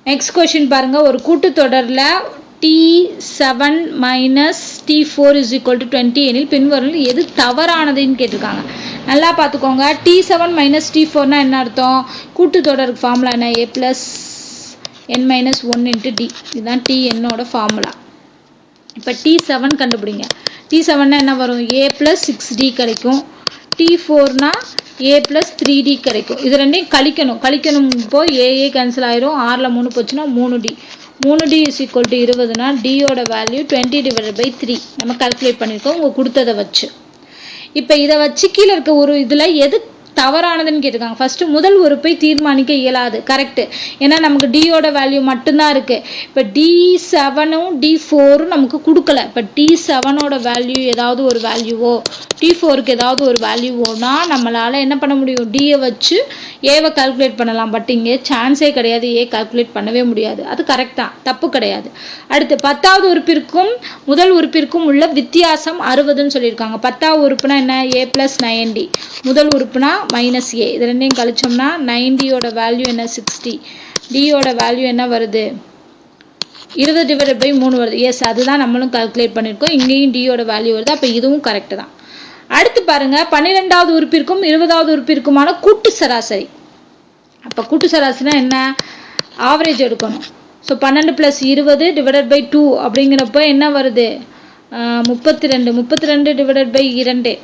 Next question பாருங்க, ஒரு கூட்டுத்தொடரில் T7 minus T4 is equal to 20 எனில் பின்வரும் எது தவறானதுன்னு கேட்டிருக்காங்க. நல்லா பார்த்துக்கோங்க. T7 minus T4னா என்ன அர்த்தம்? கூட்டுத்தொடருக்கு ஃபார்முலா என்ன? A plus n minus 1 into D. இதுதான் Tnோட ஃபார்முலா. இப்போ T7 கண்டுபிடிங்க. T7னா என்ன வரும்? A plus 6D கிடைக்கும். T4னா A plus 3D கிடைக்கும். இது ரெண்டையும் கழிக்கணும் போய் A கேன்சல் ஆயிரும். 6ல் 3 போச்சுன்னா 3D. 3D is equal to 20னா D யோட வேல்யூ 20 divided by 3 நம்ம கால்குலேட் பண்ணியிருக்கோம் உங்கள் கொடுத்ததை வச்சு. இப்போ இதை வச்சு கீழே இருக்க ஒரு இதில் எது தவறானதுன்னு கேட்டிருக்காங்க. ஃபஸ்ட்டு முதல் உறுப்பை தீர்மானிக்க இயலாது. கரெக்டு. ஏன்னா நமக்கு டியோட வேல்யூ மட்டும்தான் இருக்குது. இப்போ D7ம் D4ம் நமக்கு கொடுக்கல. இப்போ T7ஓட வேல்யூ ஏதாவது ஒரு வேல்யூவோ T4க்கு ஏதாவது ஒரு வேல்யூவோனா நம்மளால் என்ன பண்ண முடியும்? Dயை வச்சு ஏவை கால்குலேட் பண்ணலாம். பட் இங்கே சான்ஸே கிடையாது. ஏ கால்குலேட் பண்ணவே முடியாது. அது கரெக்ட் தான், தப்பு கிடையாது. அடுத்து 10வது உறுப்பிற்கும் முதல் உறுப்பிற்கும் உள்ள வித்தியாசம் 60ன்னு சொல்லியிருக்காங்க. 10வது உறுப்புனா என்ன? A plus 9D. முதல் உறுப்புனா மைனஸ் A. இது ரெண்டையும் கழிச்சோம்னா 90யோட வேல்யூ என்ன? 60. Dயோட வேல்யூ என்ன வருது? 20 டிவைடட் பை 3 வருது. எஸ், அதுதான் நம்மளும் கால்குலேட் பண்ணியிருக்கோம். இங்கேயும் Dயோட வேல்யூ வருது. அப்போ இதுவும் கரெக்டு தான். அடுத்து பாருங்க, 12வது உறுப்பிற்கும் 20வது உறுப்பிற்குமான கூட்டு சராசரி. அப்போ கூட்டு சராசரினா என்ன? ஆவரேஜ் எடுக்கணும். ஸோ 12 + 20 டிவைடட் பை 2 அப்படிங்கிறப்ப என்ன வருது? 32. 32 டிவைடட் பை 2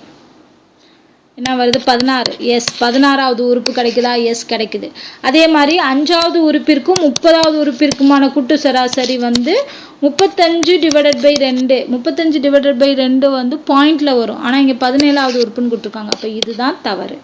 என்ன வருது? 16. எஸ், 16வது உறுப்பு கிடைக்குதா? எஸ், கிடைக்குது. அதே மாதிரி 5வது உறுப்பிற்கும் 30வது உறுப்பிற்குமான கூட்டு சராசரி வந்து 35 டிவைடட் பை 2. 35 டிவைடட் பை 2 வந்து பாயிண்டில் வரும். ஆனால் இங்கே 17வது உறுப்புன்னு கொடுத்துருக்காங்க. அப்போ இதுதான் தவறு.